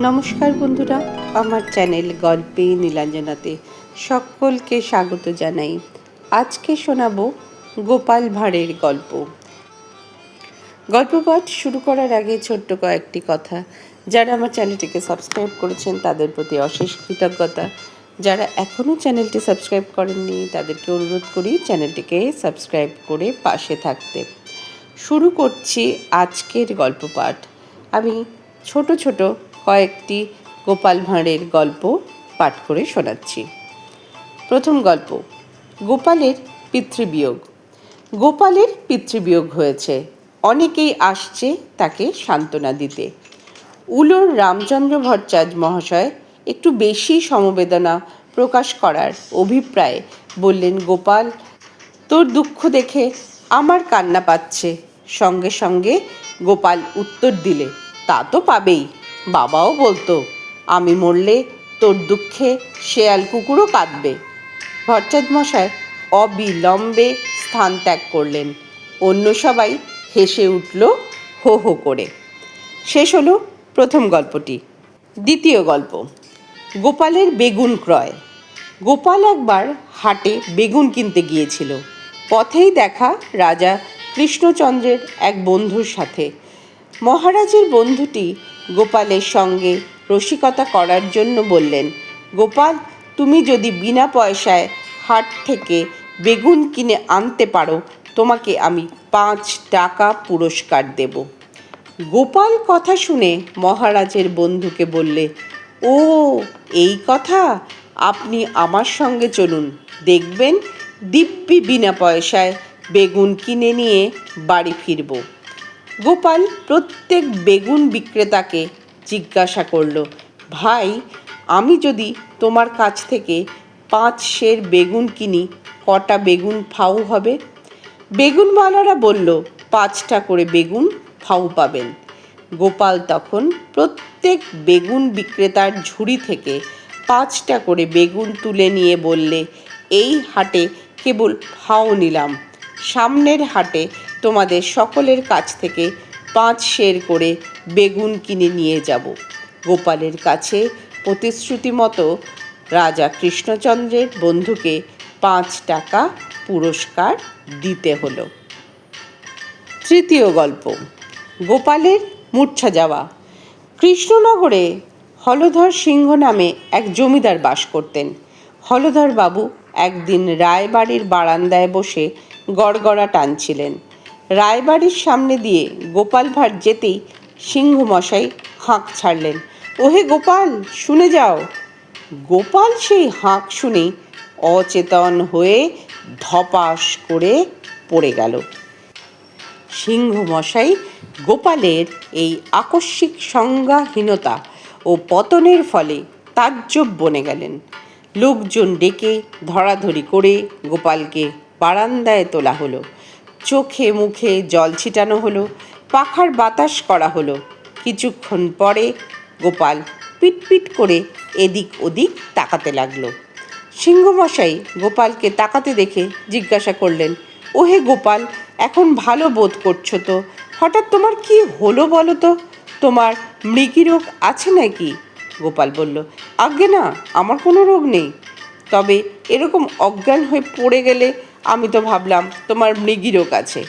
নমস্কার বন্ধুরা, আমার চ্যানেল গল্পে নীলাঞ্জনাতে সকলকে স্বাগত জানাই। আজকে শোনাবো গোপাল ভাঁড়ের গল্প। গল্পপাঠ শুরু করার আগে ছোট্ট কয়েকটি কথা। যারা আমার চ্যানেলটিকে সাবস্ক্রাইব করেছেন তাদের প্রতি অশেষ কৃতজ্ঞতা। যারা এখনও চ্যানেলটি সাবস্ক্রাইব করেননি তাদেরকে অনুরোধ করি চ্যানেলটিকে সাবস্ক্রাইব করে পাশে থাকতে। শুরু করছি আজকের গল্পপাঠ। আমি ছোট ছোট কয়েকটি গোপাল ভাঁড়ের গল্প পাঠ করে শোনাচ্ছি। প্রথম গল্প, গোপালের পিতৃবিয়োগ। গোপালের পিতৃবিয়োগ হয়েছে, অনেকেই আসছে তাকে সান্ত্বনা দিতে। উলোর রামচন্দ্র ভট্টাচার্য মহাশয় একটু বেশি সমবেদনা প্রকাশ করার অভিপ্রায়ে বললেন, গোপাল, তোর দুঃখ দেখে আমার কান্না পাচ্ছে। সঙ্গে সঙ্গে গোপাল উত্তর দিলে, তা তো পাবেই, বাবাও বলতো আমি মরলে তোর দুঃখে শেয়াল কুকুরও কাঁদবে। ভট্টাচার্য মশাই অবিলম্বে স্থান ত্যাগ করলেন। অন্য সবাই হেসে উঠল হো হো করে। শেষ হলো প্রথম গল্পটি। দ্বিতীয় গল্প, গোপালের বেগুন ক্রয়। গোপাল একবার হাটে বেগুন কিনতে গিয়েছিল। পথেই দেখা রাজা কৃষ্ণচন্দ্রের এক বন্ধুর সাথে। মহারাজের বন্ধুটি গোপালের সঙ্গে রসিকতা করার জন্য বললেন, গোপাল, তুমি যদি বিনা পয়সায় হাট থেকে বেগুন কিনে আনতে পারো তোমাকে আমি 5 টাকা পুরস্কার দেব। গোপাল কথা শুনে মহারাজের বন্ধুকে বললে, ও এই কথা, আপনি আমার সঙ্গে চলুন, দেখবেন দিব্যি বিনা পয়সায় বেগুন কিনে নিয়ে বাড়ি ফিরব। গোপাল প্রত্যেক বেগুন বিক্রেতাকে জিজ্ঞাসা করল, ভাই, আমি যদি তোমার কাছ থেকে 5 সের বেগুন কিনি কটা বেগুন ফাউ হবে? বেগুনওয়ালারা বলল, 5টা করে বেগুন ফাউ পাবেন। গোপাল তখন প্রত্যেক বেগুন বিক্রেতার ঝুড়ি থেকে 5টা করে বেগুন তুলে নিয়ে বললে, এই হাটে কেবল ফাউ নিলাম, সামনের হাটে তোমাদের সকলের কাছ থেকে 5 সের করে বেগুন কিনে নিয়ে যাব। গোপালের কাছে প্রতিশ্রুতি মতো রাজা কৃষ্ণচন্দ্রের বন্ধুকে 5 টাকা পুরস্কার দিতে হলো। তৃতীয় গল্প, গোপালের মূর্ছা যাওয়া। কৃষ্ণনগরে হলধর সিংহ নামে এক জমিদার বাস করতেন। হলধর বাবু একদিন রায়বাড়ির বারান্দায় বসে গড়গড়া টানছিলেন। রায়বাড়ির সামনে দিয়ে গোপাল ভাঁড় যেতেই সিংহমশাই হাঁক ছাড়লেন, ওহে গোপাল, শুনে যাও। গোপাল সেই হাঁক শুনেই অচেতন হয়ে ধপাস করে পড়ে গেল। সিংহমশাই গোপালের এই আকস্মিক সংজ্ঞাহীনতা ও পতনের ফলে তাজ্জব বনে গেলেন। লোকজন ডেকে ধরাধরি করে গোপালকে বারান্দায় তোলা হলো। চোখে মুখে জল ছিটানো হলো, পাখার বাতাস করা হলো। কিছুক্ষণ পরে গোপাল পিটপিট করে এদিক ওদিক তাকাতে লাগলো। সিংহমশাই গোপালকে তাকাতে দেখে জিজ্ঞাসা করলেন, ওহে গোপাল, এখন ভালো বোধ করছো তো? হঠাৎ তোমার কি হলো বলো তো? তোমার মৃগী রোগ আছে নাকি? গোপাল বলল, আজ্ঞে না, আমার কোনো রোগ নেই। তবে এরকম অজ্ঞান হয়ে পড়ে গেলে আমি তো ভাবলাম তোমার মৃগী রোগ আছে।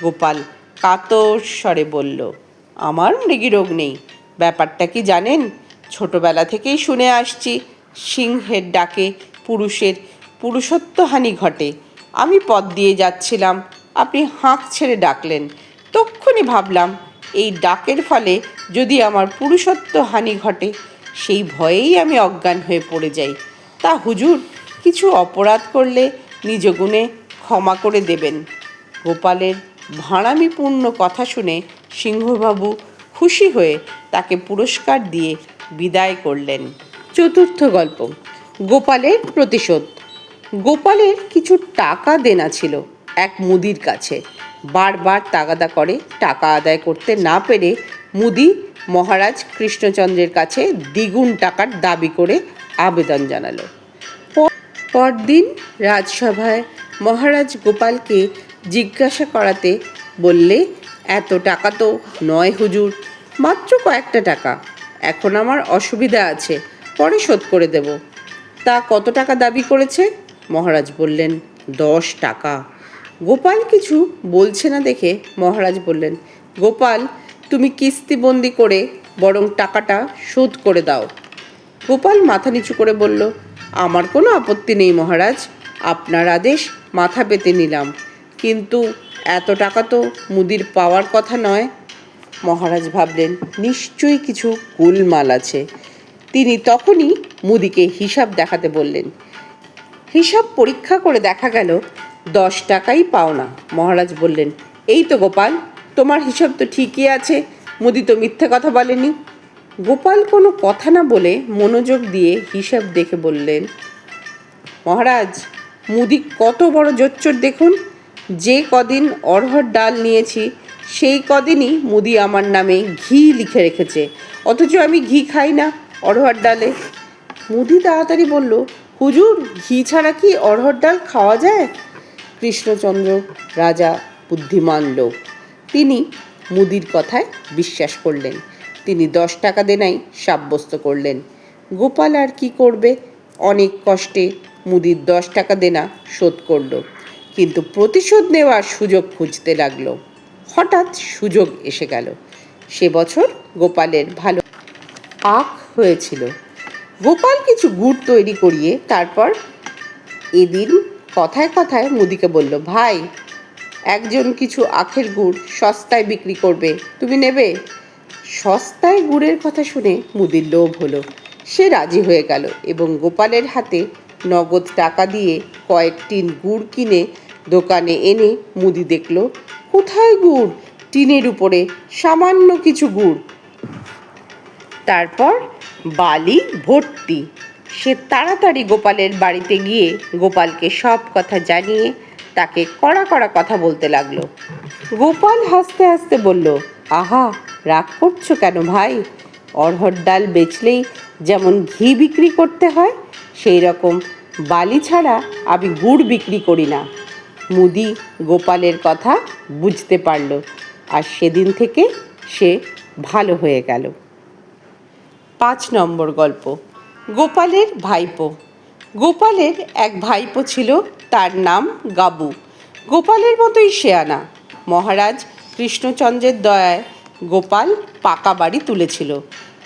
গোপাল কাতর স্বরে বলল, আমার মৃগী রোগ নেই। ব্যাপারটা কি জানেন? ছোটবেলা থেকেই শুনে আসছি সিংহের ডাকে পুরুষের পুরুষত্বহানি ঘটে। আমি পথ দিয়ে যাচ্ছিলাম, আপনি হাঁক ছেড়ে ডাকলেন। তক্ষুনি ভাবলাম এই ডাকের ফলে যদি আমার পুরুষত্বহানি ঘটে, সেই ভয়েই আমি অজ্ঞান হয়ে পড়ে যাই। তা হুজুর, কিছু অপরাধ করলে নিজ গুণে ক্ষমা করে দেবেন। গোপালের ভাঁড়ামিপূর্ণ কথা শুনে সিংহবাবু খুশি হয়ে তাকে পুরস্কার দিয়ে বিদায় করলেন। চতুর্থ গল্প, গোপালের প্রতিশোধ। গোপালের কিছু টাকা দেনা ছিল এক মুদির কাছে। বারবার তাগাদা করে টাকা আদায় করতে না পেরে মুদি মহারাজ কৃষ্ণচন্দ্রের কাছে দ্বিগুণ টাকার দাবি করে আবেদন জানালো। পরদিন রাজসভায় মহারাজ গোপালকে জিজ্ঞাসা করাতে বললে, এত টাকা তো নয় হুজুর, মাত্র কয়েকটা টাকা। এখন আমার অসুবিধা আছে, পরে শোধ করে দেব। তা কত টাকা দাবি করেছে? মহারাজ বললেন, 10 টাকা। গোপাল কিছু বলছে না দেখে মহারাজ বললেন, গোপাল, তুমি কিস্তিবন্দি করে বরং টাকাটা শোধ করে দাও। গোপাল মাথা নিচু করে বলল, আমার কোনো আপত্তি নেই মহারাজ, আপনার আদেশ মাথা পেতে নিলাম, কিন্তু এত টাকা তো মুদির পাওয়ার কথা নয়। মহারাজ ভাবলেন, নিশ্চয়ই কিছু গোলমাল আছে। তিনি তখনই মুদিকে হিসাব দেখাতে বললেন। হিসাব পরীক্ষা করে দেখা গেল 10 টাকাই পাওনা। মহারাজ বললেন, এই তো গোপাল, তোমার হিসাব তো ঠিকই আছে, মুদি তো মিথ্যে কথা বলেনি। গোপাল কোনো কথা না বলে মনোযোগ দিয়ে হিসাব দেখে বললেন, মহারাজ, মুদি কত বড় জোচ্চোর দেখুন, যে কদিন অড়হর ডাল নিয়েছি সেই কদিনই মুদি আমার নামে ঘি লিখে রেখেছে, অথচ আমি ঘি খাই না অড়হর ডালে। মুদি তাড়াতাড়ি বলল, হুজুর, ঘি ছাড়া কি অড়হর ডাল খাওয়া যায়? কৃষ্ণচন্দ্র রাজা বুদ্ধিমান লোক, তিনি মুদির কথায় বিশ্বাস করলেন। তিনি 10 টাকা দেনাই সাব্যস্ত করলেন। গোপাল আর কি করবে, অনেক কষ্টে মুদির 10 টাকা দেনা শোধ করল, কিন্তু প্রতিশোধ নেওয়ার সুযোগ খুঁজতে লাগলো। হঠাৎ সুযোগ এসে গেল। সে বছর গোপালের ভালো আখ হয়েছিল। গোপাল কিছু গুড় তৈরি করিয়ে তারপর এদিন কথায় কথায় মুদিকে বলল, ভাই, একজন কিছু আখের গুড় সস্তায় বিক্রি করবে, তুমি নেবে? সস্তায় গুড়ের কথা শুনে মুদির লোভ হলো। সে রাজি হয়ে গেল এবং গোপালের হাতে নগদ টাকা দিয়ে কয়েক টিন গুড় কিনে দোকানে এনে মুদি দেখল, কোথায় গুড়, টিনের উপরে সামান্য কিছু গুড়, তারপর বালি ভর্তি। সে তাড়াতাড়ি গোপালের বাড়িতে গিয়ে গোপালকে সব কথা জানিয়ে তাকে কড়া কড়া কথা বলতে লাগলো। গোপাল হাসতে হাসতে বলল, আহা, রাগ করছো কেন ভাই? অড়হর ডাল বেচলেই যেমন ঘি বিক্রি করতে হয়, সেই রকম বালি ছাড়া আমি গুড় বিক্রি করি না। মুদি গোপালের কথা বুঝতে পারল, আর সেদিন থেকে সে ভালো হয়ে গেল। 5 নম্বর গল্প, গোপালের ভাইপো। গোপালের এক ভাইপো ছিল, তার নাম গাবু। গোপালের মতোই শেয়ানা। মহারাজ কৃষ্ণচন্দ্রের দয়ায় গোপাল পাকা বাড়ি তুলেছিল,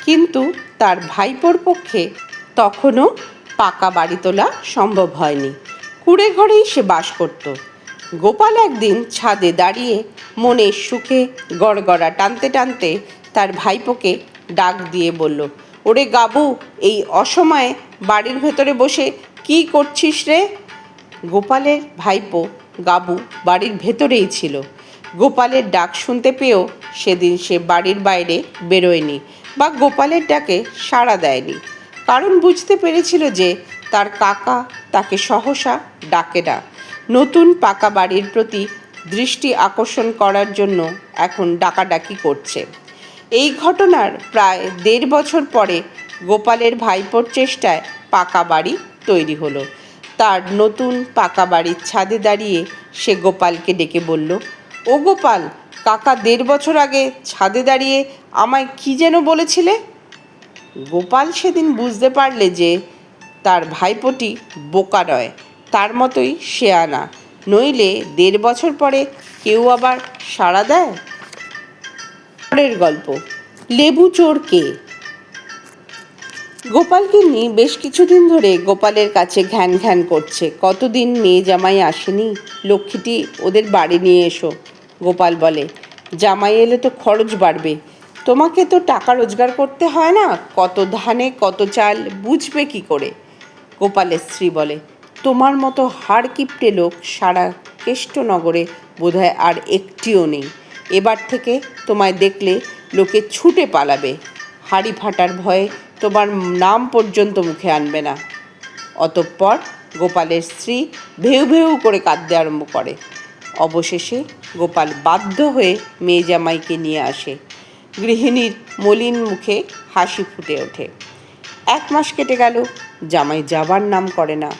কিন্তু তার ভাইপোর পক্ষে তখনও পাকা বাড়ি তোলা সম্ভব হয়নি। কুঁড়ে ঘরেই সে বাস করত। গোপাল একদিন ছাদে দাঁড়িয়ে মনের সুখে গড়গড়া টানতে টানতে তার ভাইপোকে ডাক দিয়ে বলল, ওরে গাবু, এই অসময়ে বাড়ির ভেতরে বসে কি করছিস রে? গোপালের ভাইপো গাবু বাড়ির ভেতরেই ছিল। গোপালের ডাক শুনতে পেয়েও সেদিন সে বাড়ির বাইরে বেরোয়নি বা গোপালের ডাকে সাড়া দেয়নি, কারণ বুঝতে পেরেছিল যে তার কাকা তাকে সহসা ডাকে না। নতুন পাকা বাড়ির প্রতি দৃষ্টি আকর্ষণ করার জন্য এখন ডাকাডাকি করছে। এই ঘটনার প্রায় 1.5 বছর পরে গোপালের ভাইপোর চেষ্টায় পাকা বাড়ি তৈরি হলো। তার নতুন পাকা বাড়ির ছাদে দাঁড়িয়ে সে গোপালকে ডেকে বলল, ও গোপাল, কাকা 1.5 বছর আগে ছাদে দাঁড়িয়ে আমায় কি যেন বলেছিলে? গোপাল সেদিন বুঝতে পারলে যে তার ভাইপোটি বোকা নয়, তার মতোই শেয়ানা, নইলে 1.5 বছর পরে কেউ আবার সাড়া দেয়? পরের গল্প, লেবু চোর কে? গোপালকে নিয়ে বেশ কিছুদিন ধরে গোপালের কাছে ঘ্যান ঘ্যান করছে, কতদিন মেয়ে জামাই আসেনি, লক্ষ্মীটি ওদের বাড়ি নিয়ে এসো। গোপাল বলে, জামাই এলে তো খরচ বাড়বে, তোমাকে তো টাকা রোজগার করতে হয় না, কত ধানে কত চাল বুঝবে কি করে? গোপালের স্ত্রী বলে, তোমার মতো হাড় কিপটে লোক সারা কেষ্টনগরে বোধহয় আর একটিও নেই। এবার থেকে তোমায় দেখলে লোকে ছুটে পালাবে, হাড়ি ফাটার ভয়ে তোমার নাম পর্যন্ত মুখে আনবে না। অতঃপর গোপালের স্ত্রী ভেউ ভেউ করে কাঁদতে আরম্ভ করে। অবশেষে গোপাল বাধ্য হয়ে মেয়ে জামাইকে নিয়ে আসে। গৃহিণীর মলিন মুখে হাসি ফুটে ওঠে। 1 মাস কেটে গেল, জামাই যাবার নাম করে না।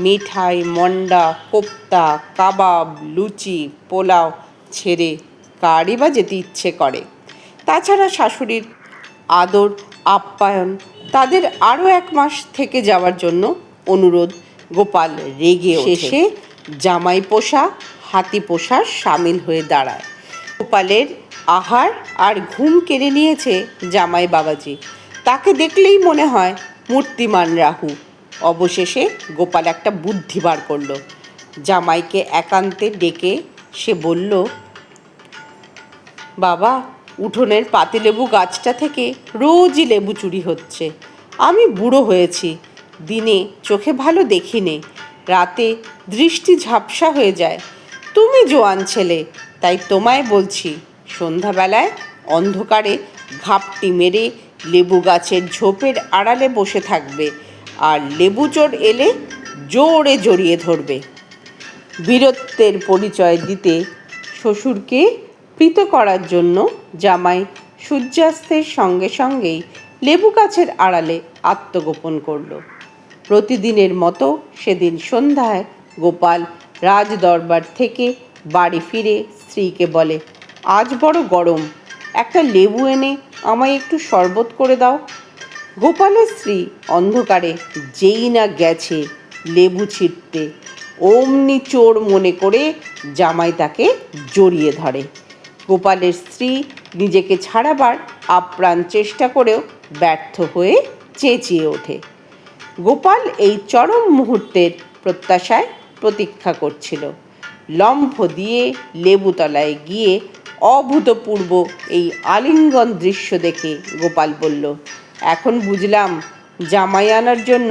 মিঠাই, মন্ডা, কোপ্তা, কাবাব, লুচি, পোলাও ছেড়ে কারই বা যেতে ইচ্ছে করে? তাছাড়া শাশুড়ির আদর আপ্যায়ন, তাদের আরও 1 মাস থেকে যাওয়ার জন্য অনুরোধ। গোপাল রেগে শেষে জামাই পোষা হাতি পোষা সামিল হয়ে দাঁড়ায়। গোপালের আহার আর ঘুম কেড়ে নিয়েছে জামাই বাবাজি। তাকে দেখলেই মনে হয় মূর্তিমান রাহু। অবশেষে গোপাল একটা বুদ্ধি বার করল। জামাইকে একান্তে ডেকে সে বলল, বাবা, উঠোনের পাতিলেবু গাছটা থেকে রোজই লেবু চুরি হচ্ছে। আমি বুড়ো হয়েছি, দিনে চোখে ভালো দেখি নে, রাতে দৃষ্টি ঝাপসা হয়ে যায়। তুমি জোয়ান ছেলে, তাই তোমায় বলছি, সন্ধ্যাবেলায় অন্ধকারে ঘাপটি মেরে লেবু গাছের ঝোপের আড়ালে বসে থাকবে, আর লেবু চোর এলে জোরে জড়িয়ে ধরবে। বীরত্বের পরিচয় দিতে শ্বশুরকে প্রীত করার জন্য জামাই সূর্যাস্তের সঙ্গে সঙ্গেই লেবু গাছের আড়ালে আত্মগোপন করল। প্রতিদিনের মতো সেদিন সন্ধ্যায় গোপাল রাজ দরবার থেকে বাড়ি ফিরে স্ত্রীকে বলে, আজ বড় গরম, একটা লেবু এনে আমায় একটু শরবত করে দাও। গোপালের স্ত্রী অন্ধকারে যেই না গেছে লেবু ছিঁড়তে, অমনি চোর মনে করে জামাই তাকে জড়িয়ে ধরে। গোপালের স্ত্রী নিজেকে ছাড়াবার আপ্রাণ চেষ্টা করেও ব্যর্থ হয়ে চেঁচিয়ে ওঠে। গোপাল এই চরম মুহূর্তের প্রত্যাশায় প্রতীক্ষা করছিল। লম্ফ দিয়ে লেবুতলায় গিয়ে অভূতপূর্ব এই আলিঙ্গন দৃশ্য দেখে গোপাল বলল, এখন বুঝলাম জামাই আনার জন্য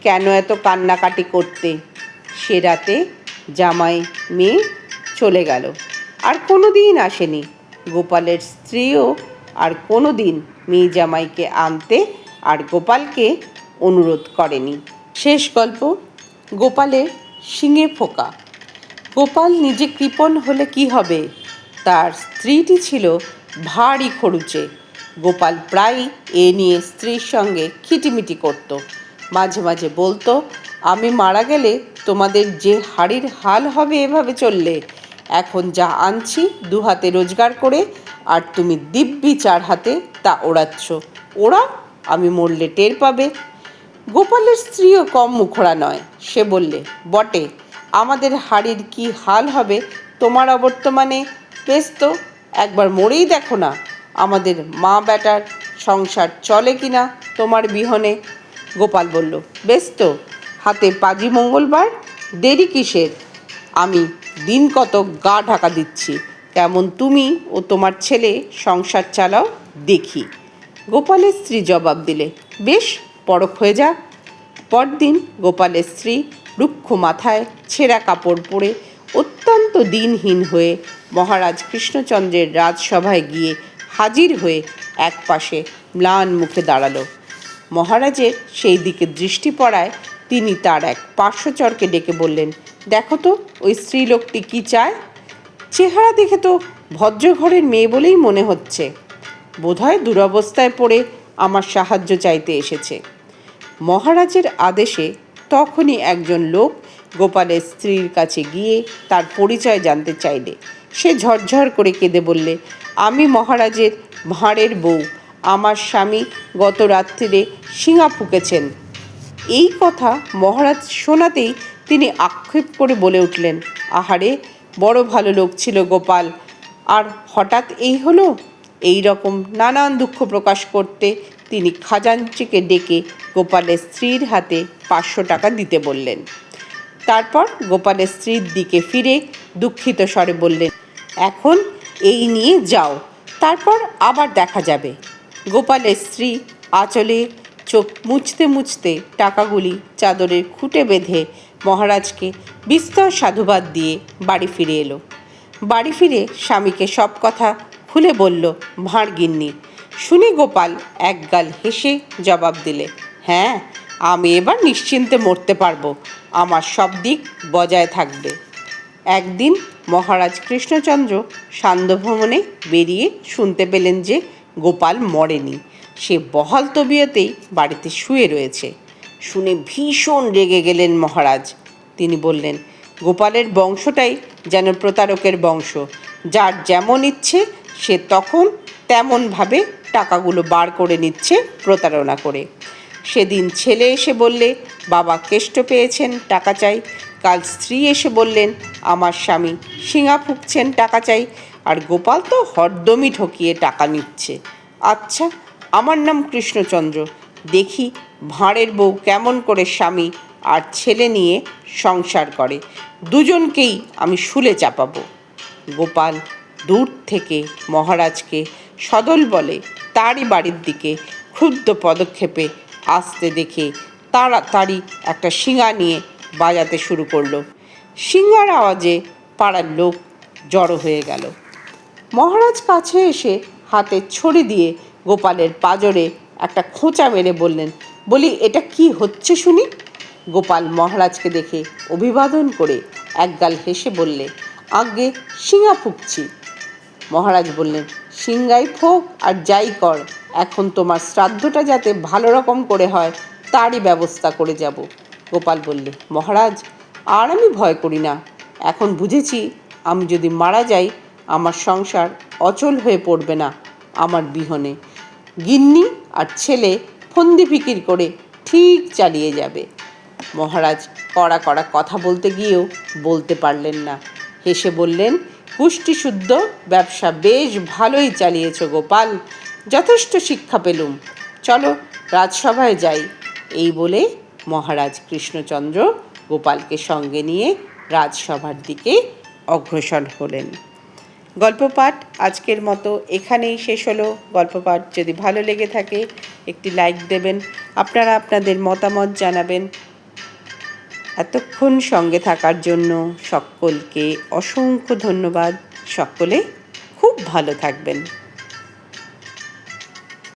কেন এত কান্নাকাটি করতে। সে রাতে জামাই মেয়ে চলে গেল, আর কোনো দিন আসেনি। গোপালের স্ত্রীও আর কোনো দিন মেয়ে জামাইকে আনতে আর গোপালকে অনুরোধ করেনি। শেষ গল্প, গোপালের শিঙে ফোঁকা। গোপাল নিজে কৃপণ হলে কি হবে, তার স্ত্রীটি ছিল ভারী খরুচে। গোপাল প্রায়ই এ নিয়ে স্ত্রীর সঙ্গে খিটিমিটি করত। মাঝে মাঝে বলতো, আমি মারা গেলে তোমাদের যে হাড়ির হাল হবে এভাবে চললে। এখন যা আনছি 2 হাতে রোজগার করে, আর তুমি দিব্যি 4 হাতে তা ওড়াচ্ছ। ওরা আমি মরলে টের পাবে। গোপালের স্ত্রীও কম মুখরা নয়। সে বললে, বটে, আমাদের হাড়ির কি হাল হবে তোমার অবর্তমানে? বেশ তো, একবার মরেই দেখো না, আমাদের মা বেটার সংসার চলে কি না তোমার বিহনে। গোপাল বলল, বেশ তো, হাতে পাজি মঙ্গলবার, দেরি কিসের? আমি দিন কত গা ঢাকা দিচ্ছি, কেমন তুমি ও তোমার ছেলে সংসার চালাও দেখি। গোপালের স্ত্রী জবাব দিলে, বেশ, পরখ হয়ে যা। পরদিন গোপালের স্ত্রী রুক্ষ মাথায় ছেঁড়া কাপড় পরে অত্যন্ত দিনহীন হয়ে মহারাজ কৃষ্ণচন্দ্রের রাজসভায় গিয়ে হাজির হয়ে এক পাশে ম্লান মুখে দাঁড়ালো। মহারাজের সেই দিকে দৃষ্টি পড়ায় তিনি তার এক পার্শ্বচরকে ডেকে বললেন, দেখো তো ওই স্ত্রীলোকটি কি চায়। চেহারা দেখে তো ভদ্রঘরের মেয়ে বলেই মনে হচ্ছে, বোধহয় দুরবস্থায় পড়ে আমার সাহায্য চাইতে এসেছে। মহারাজের আদেশে তখনই একজন লোক গোপালের স্ত্রীর কাছে গিয়ে তার পরিচয় জানতে চাইলে সে ঝরঝর করে কেঁদে বললে, আমি মহারাজের ভাঁড়ের বউ, আমার স্বামী গত রাত্রিরে শিঙা ফুঁকেছেন। এই কথা মহারাজ শোনাতেই তিনি আক্ষেপ করে বলে উঠলেন, আহারে, বড় ভালো লোক ছিল গোপাল, আর হঠাৎ এই হলো। এই রকম নানান দুঃখ প্রকাশ করতে তিনি খাজাঞ্চিকে ডেকে গোপালের স্ত্রীর হাতে 500 টাকা দিতে বললেন। তারপর গোপালের স্ত্রীর দিকে ফিরে দুঃখিত স্বরে বললেন, এখন এই নিয়ে যাও, তারপর আবার দেখা যাবে। গোপালের স্ত্রী আঁচলে চোখ মুছতে মুছতে টাকাগুলি চাদরের খুঁটে বেঁধে মহারাজকে বিস্তর সাধুবাদ দিয়ে বাড়ি ফিরে এলো। বাড়ি ফিরে স্বামীকে সব কথা খুলে বলল ভাঁড়গিন্নি। শুনে গোপাল একগাল হেসে জবাব দিলে, হ্যাঁ, আমি এবার নিশ্চিন্তে মরতে পারবো, আমার সব দিক বজায় থাকবে। একদিন মহারাজ কৃষ্ণচন্দ্র সান্ধ্যভ্রমণে বেরিয়ে শুনতে পেলেন যে গোপাল মরেনি, সে বহাল তবিয়তেই বাড়িতে শুয়ে রয়েছে। শুনে ভীষণ রেগে গেলেন মহারাজ। তিনি বললেন, গোপালের বংশটাই যেন প্রতারকের বংশ, যার যেমন ইচ্ছে সে তখন তেমনভাবে টাকাগুলো বার করে নিচ্ছে প্রতারণা করে। সেদিন ছেলে এসে বললে বাবা কেষ্ট পেয়েছেন, টাকা চাই। কাল স্ত্রী এসে বললেন আমার স্বামী শিঙা ফুঁকছেন, টাকা চাই। আর গোপাল তো হরদমই ঠকিয়ে টাকা নিচ্ছে। আচ্ছা, আমার নাম কৃষ্ণচন্দ্র, দেখি ভাঁড়ের বউ কেমন করে স্বামী আর ছেলে নিয়ে সংসার করে, দুজনকেই আমি শুলে চাপাবো। গোপাল দূর থেকে মহারাজকে সদল বলে তারই বাড়ির দিকে ক্ষুদ্র পদক্ষেপে আসতে দেখে তাড়াতাড়ি একটা শিঙা নিয়ে বাজাতে শুরু করলো। শিঙার আওয়াজে পাড়ার লোক জড়ো হয়ে গেল। মহারাজ কাছে এসে হাতে ছড়ি দিয়ে গোপালের পাঁজরে একটা খোঁচা মেরে বললেন, বলি এটা কি হচ্ছে শুনি? গোপাল মহারাজকে দেখে অভিবাদন করে একগাল হেসে বললে, আগে শিঙা ফুঁকছি। মহারাজ বললেন, সিংগাই ফোক আর যাই কর, এখন তোমার শ্রাদ্ধটা যাতে ভালো রকম করে হয় তারই ব্যবস্থা করে যাব। গোপাল বললে, মহারাজ আর আমি ভয় করি না, এখন বুঝেছি আমি যদি মারা যাই আমার সংসার অচল হয়ে পড়বে না আমার বিহনে। গিন্নি আর ছেলে ফন্দি ফিকির করে ঠিক চালিয়ে যাবে। মহারাজ কড়া কড়া কথা বলতে গিয়েও বলতে পারলেন না, হেসে বললেন, পুষ্টিশুদ্ধ ব্যবসা বেশ ভালোই চালিয়েছ গোপাল, যথেষ্ট শিক্ষা পেলুম, চলো রাজসভায় যাই। এই বলে মহারাজ কৃষ্ণচন্দ্র গোপালকে সঙ্গে নিয়ে রাজসভার দিকে অগ্রসর হলেন। গল্পপাঠ আজকের মতো এখানেই শেষ হলো। গল্পপাঠ যদি ভালো লেগে থাকে একটি লাইক দেবেন, আপনারা আপনাদের মতামত জানাবেন। এতক্ষণ সঙ্গে থাকার জন্য সকলকে অসংখ্য ধন্যবাদ। সকলে খুব ভালো থাকবেন।